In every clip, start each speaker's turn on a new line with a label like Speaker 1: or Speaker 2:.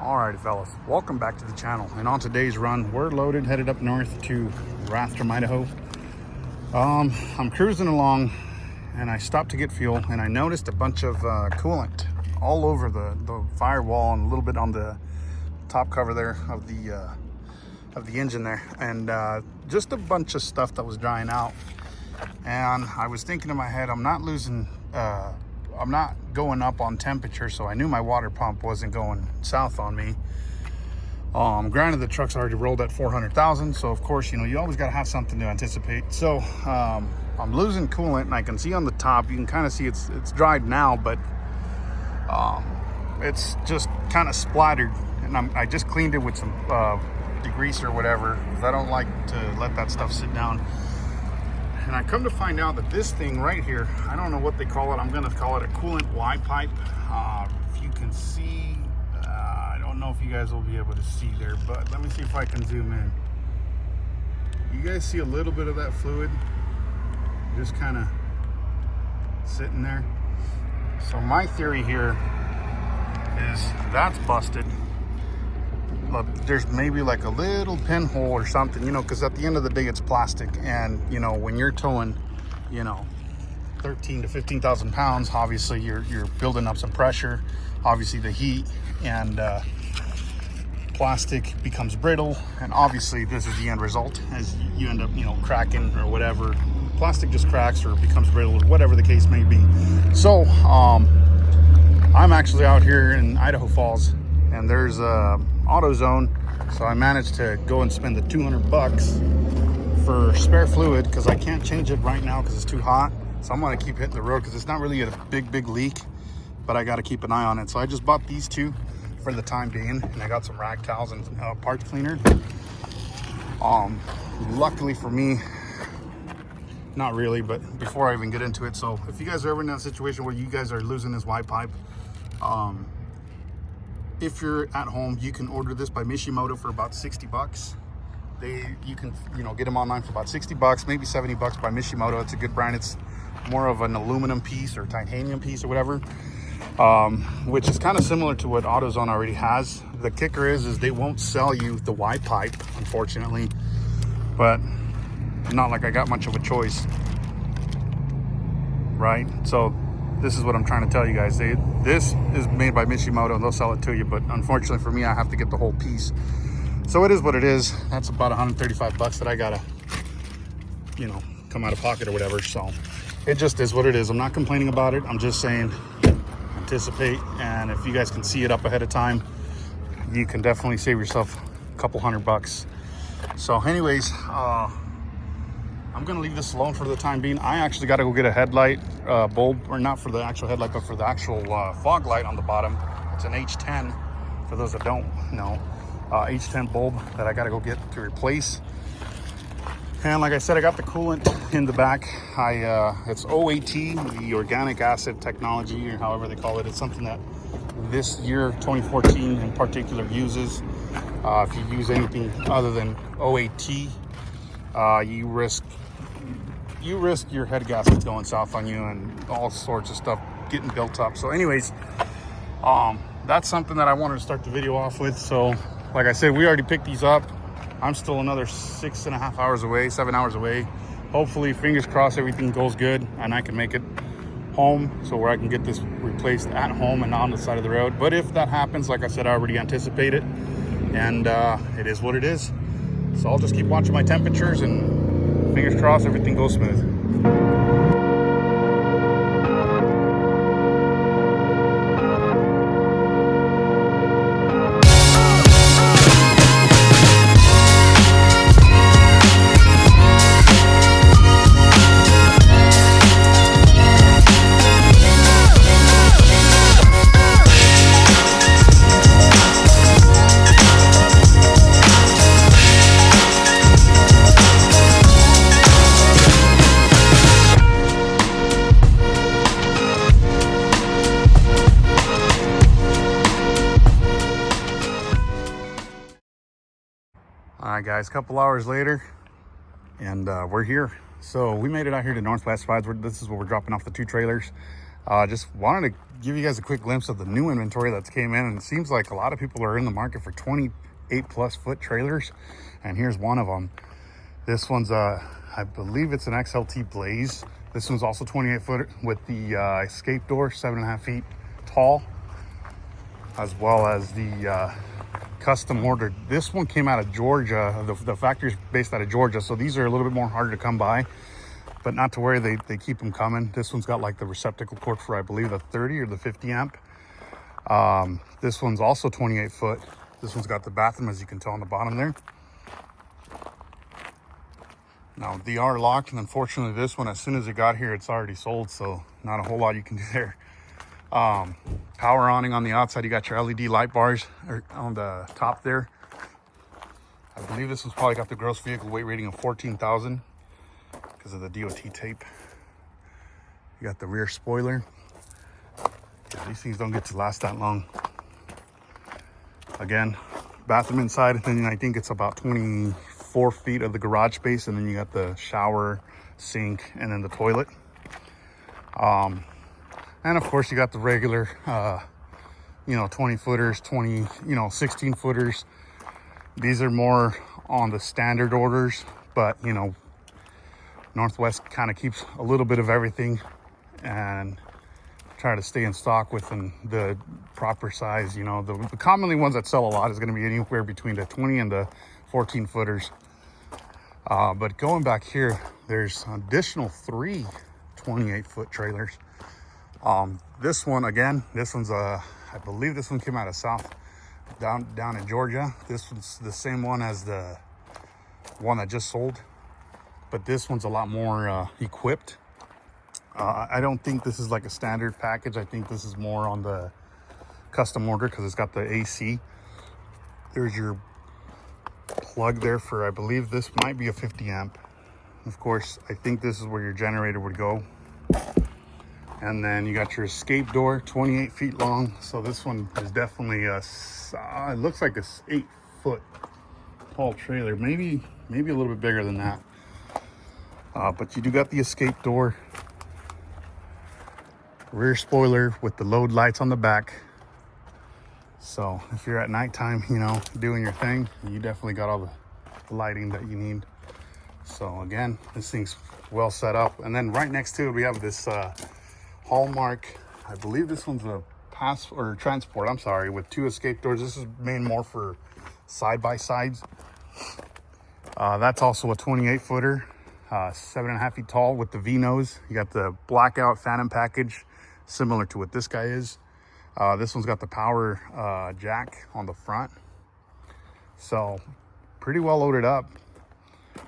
Speaker 1: Alrighty fellas, welcome back to the channel. And on today's run, we're loaded, headed up north to Rathdrum, Idaho. I'm cruising along and I stopped to get fuel and I noticed a bunch of coolant all over the firewall and a little bit on the top cover there of the engine there, and just a bunch of stuff that was drying out. And I was thinking in my head, I'm not going up on temperature, so I knew my water pump wasn't going south on me. Granted, the truck's already rolled at 400,000, so of course, you always got to have something to anticipate. So I'm losing coolant, and I can see on the top, you can kind of see it's dried now, but it's just kind of splattered, and I just cleaned it with some degreaser or whatever, because I don't like to let that stuff sit down. And I come to find out that this thing right here, I don't know what they call it. I'm going to call it a coolant Y pipe. If you can see, I don't know if you guys will be able to see there, but let me see if I can zoom in. You guys see a little bit of that fluid just kind of sitting there? So my theory here is that's busted. Look, there's maybe like a little pinhole or something, because at the end of the day it's plastic, and when you're towing 13 to 15,000 pounds, obviously you're building up some pressure, obviously the heat, and plastic becomes brittle, and obviously this is the end result, as you end up cracking or whatever. Plastic just cracks or becomes brittle or whatever the case may be. So I'm actually out here in Idaho Falls, and there's a AutoZone, so I managed to go and spend the $200 for spare fluid, because I can't change it right now because it's too hot. So I'm going to keep hitting the road because it's not really a big leak, but I got to keep an eye on it. So I just bought these two for the time being, and I got some rag towels and parts cleaner. Luckily for me, not really, but before I even get into it, so if you guys are ever in that situation where you guys are losing this Y pipe, if you're at home, you can order this by Mishimoto for about $60. You can get them online for about $60, maybe $70 by Mishimoto. It's a good brand. It's more of an aluminum piece or titanium piece or whatever, which is kind of similar to what AutoZone already has. The kicker is they won't sell you the Y pipe, unfortunately, but not like I got much of a choice, right? So this is what I'm trying to tell you guys. This is made by Mishimoto, and they'll sell it to you, but unfortunately for me, I have to get the whole piece. So it is what it is. That's about $135 that I gotta, come out of pocket or whatever. So it just is what it is. I'm not complaining about it. I'm just saying, anticipate. And if you guys can see it up ahead of time, you can definitely save yourself a couple $100. So anyways, I'm gonna leave this alone for the time being. I actually gotta go get a headlight bulb, or not for the actual headlight, but for the actual fog light on the bottom. It's an H10, for those that don't know. H10 bulb that I gotta go get to replace. And like I said, I got the coolant in the back. It's OAT, the organic acid technology, or however they call it. It's something that this year, 2014 in particular, uses. If you use anything other than OAT, you risk your head gaskets going south on you and all sorts of stuff getting built up. So anyways, that's something that I wanted to start the video off with. So like I said, we already picked these up. I'm still another 6.5 hours away, 7 hours away. Hopefully, fingers crossed, everything goes good and I can make it home, so where I can get this replaced at home and not on the side of the road. But if that happens, like I said, I already anticipate it, and it is what it is. So I'll just keep watching my temperatures, and fingers crossed everything goes smooth. All right, guys, a couple hours later, and we're here. So we made it out here to Northwest Slides. This is where we're dropping off the two trailers. Just wanted to give you guys a quick glimpse of the new inventory that's came in, and it seems like a lot of people are in the market for 28 plus foot trailers, and here's one of them. This one's I believe it's an XLT Blaze. This one's also 28 foot with the escape door, 7.5 feet tall, as well as the custom ordered. This one came out of Georgia. The factory's based out of Georgia, so these are a little bit more harder to come by, but not to worry, they keep them coming. This one's got like the receptacle cord for, I believe, the 30 or the 50 amp. This one's also 28 foot. This one's got the bathroom, as you can tell on the bottom there. Now, they are locked, and unfortunately this one, as soon as it got here, it's already sold, so not a whole lot you can do there. Power awning on the outside. You got your LED light bars on the top there. I believe this one's probably got the gross vehicle weight rating of 14,000 because of the DOT tape. You got the rear spoiler. Yeah, these things don't get to last that long. Again, bathroom inside, and then I think it's about 24 feet of the garage space, and then you got the shower, sink, and then the toilet. And of course you got the regular 20 footers, 16 footers. These are more on the standard orders, but Northwest kind of keeps a little bit of everything and try to stay in stock within the proper size. The commonly ones that sell a lot is going to be anywhere between the 20 and the 14 footers. But going back here, there's an additional 3 28 foot trailers. This one, again, this one's I believe this one came out of down in Georgia. This one's the same one as the one that just sold, but this one's a lot more equipped. I don't think this is like a standard package. I think this is more on the custom order because it's got the AC. There's your plug there for, I believe this might be a 50 amp. Of course, I think this is where your generator would go. And then you got your escape door, 28 feet long. So this one is definitely it looks like a 8 foot tall trailer, maybe a little bit bigger than that. But you do got the escape door, rear spoiler with the load lights on the back. So if you're at nighttime, doing your thing, you definitely got all the lighting that you need. So again, this thing's well set up. And then right next to it, we have this Hallmark, I believe this one's a transport, I'm sorry, with 2 escape doors. This is made more for side-by-sides. That's also a 28 footer, 7.5 feet tall with the V-nose. You got the blackout Phantom package, similar to what this guy is. This one's got the power jack on the front. So pretty well loaded up.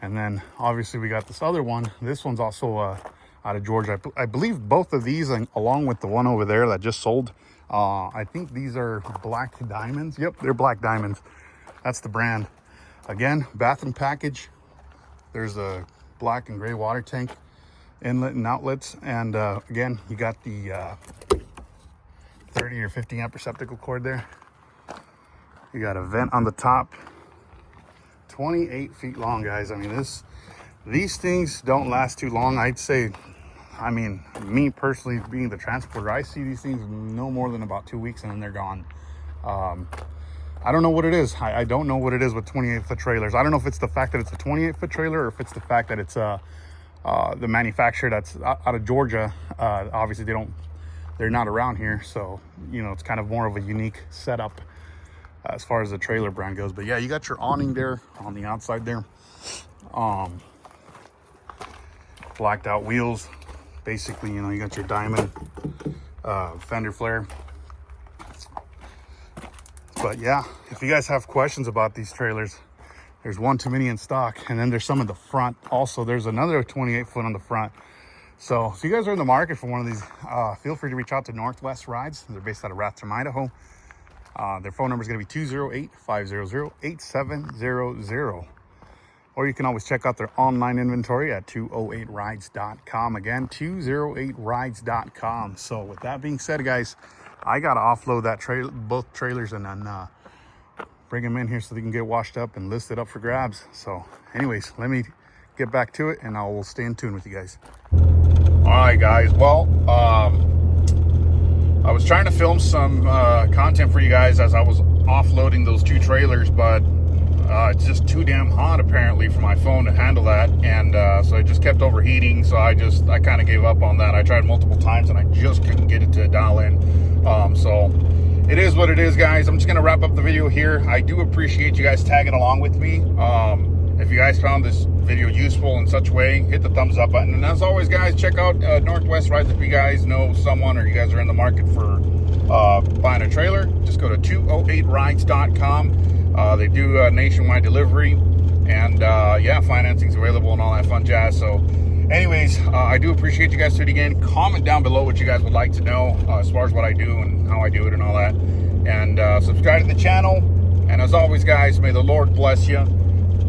Speaker 1: And then obviously we got this other one. This one's also out of Georgia. I believe both of these, along with the one over there that just sold, I think these are Black Diamonds. Yep, they're Black Diamonds. That's the brand. Again, bathroom package. There's a black and gray water tank, inlet and outlets. And again, you got the 30 or 50 amp receptacle cord there. You got a vent on the top. 28 feet long, guys. I mean, these things don't last too long. I'd say, me personally being the transporter, I see these things no more than about 2 weeks and then they're gone. I don't know what it is. I don't know what it is with 28 foot trailers. I don't know if it's the fact that it's a 28 foot trailer or if it's the fact that it's the manufacturer that's out of Georgia. Obviously they're not around here. So, it's kind of more of a unique setup as far as the trailer brand goes. But yeah, you got your awning there on the outside there. Blacked out wheels. Basically, you got your diamond fender flare. But yeah, if you guys have questions about these trailers, there's one too many in stock. And then there's some in the front. Also, there's another 28 foot on the front. So if you guys are in the market for one of these, feel free to reach out to Northwest Rides. They're based out of Rathdrum, Idaho. Their phone number is going to be 208-500-8700. Or you can always check out their online inventory at 208rides.com. Again, 208rides.com. So with that being said, guys, I got to offload that both trailers and then bring them in here so they can get washed up and listed up for grabs. So anyways, let me get back to it and I will stay in tune with you guys. All right, guys. Well, I was trying to film some content for you guys as I was offloading those 2 trailers, but it's just too damn hot apparently for my phone to handle that, and so it just kept overheating. So I kind of gave up on that. I tried multiple times and I just couldn't get it to dial in. So it is what it is, guys. I'm just gonna wrap up the video here. I do appreciate you guys tagging along with me. If you guys found this video useful in such a way, hit the thumbs up button. And as always, guys, check out Northwest Rides. If you guys know someone or you guys are in the market for buying a trailer, just go to 208rides.com. They do nationwide delivery, and yeah, financing's available and all that fun jazz. So anyways, I do appreciate you guys tuning in. Comment down below what you guys would like to know as far as what I do and how I do it and all that. And subscribe to the channel. And as always, guys, may the Lord bless you.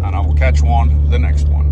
Speaker 1: And I will catch you on the next one.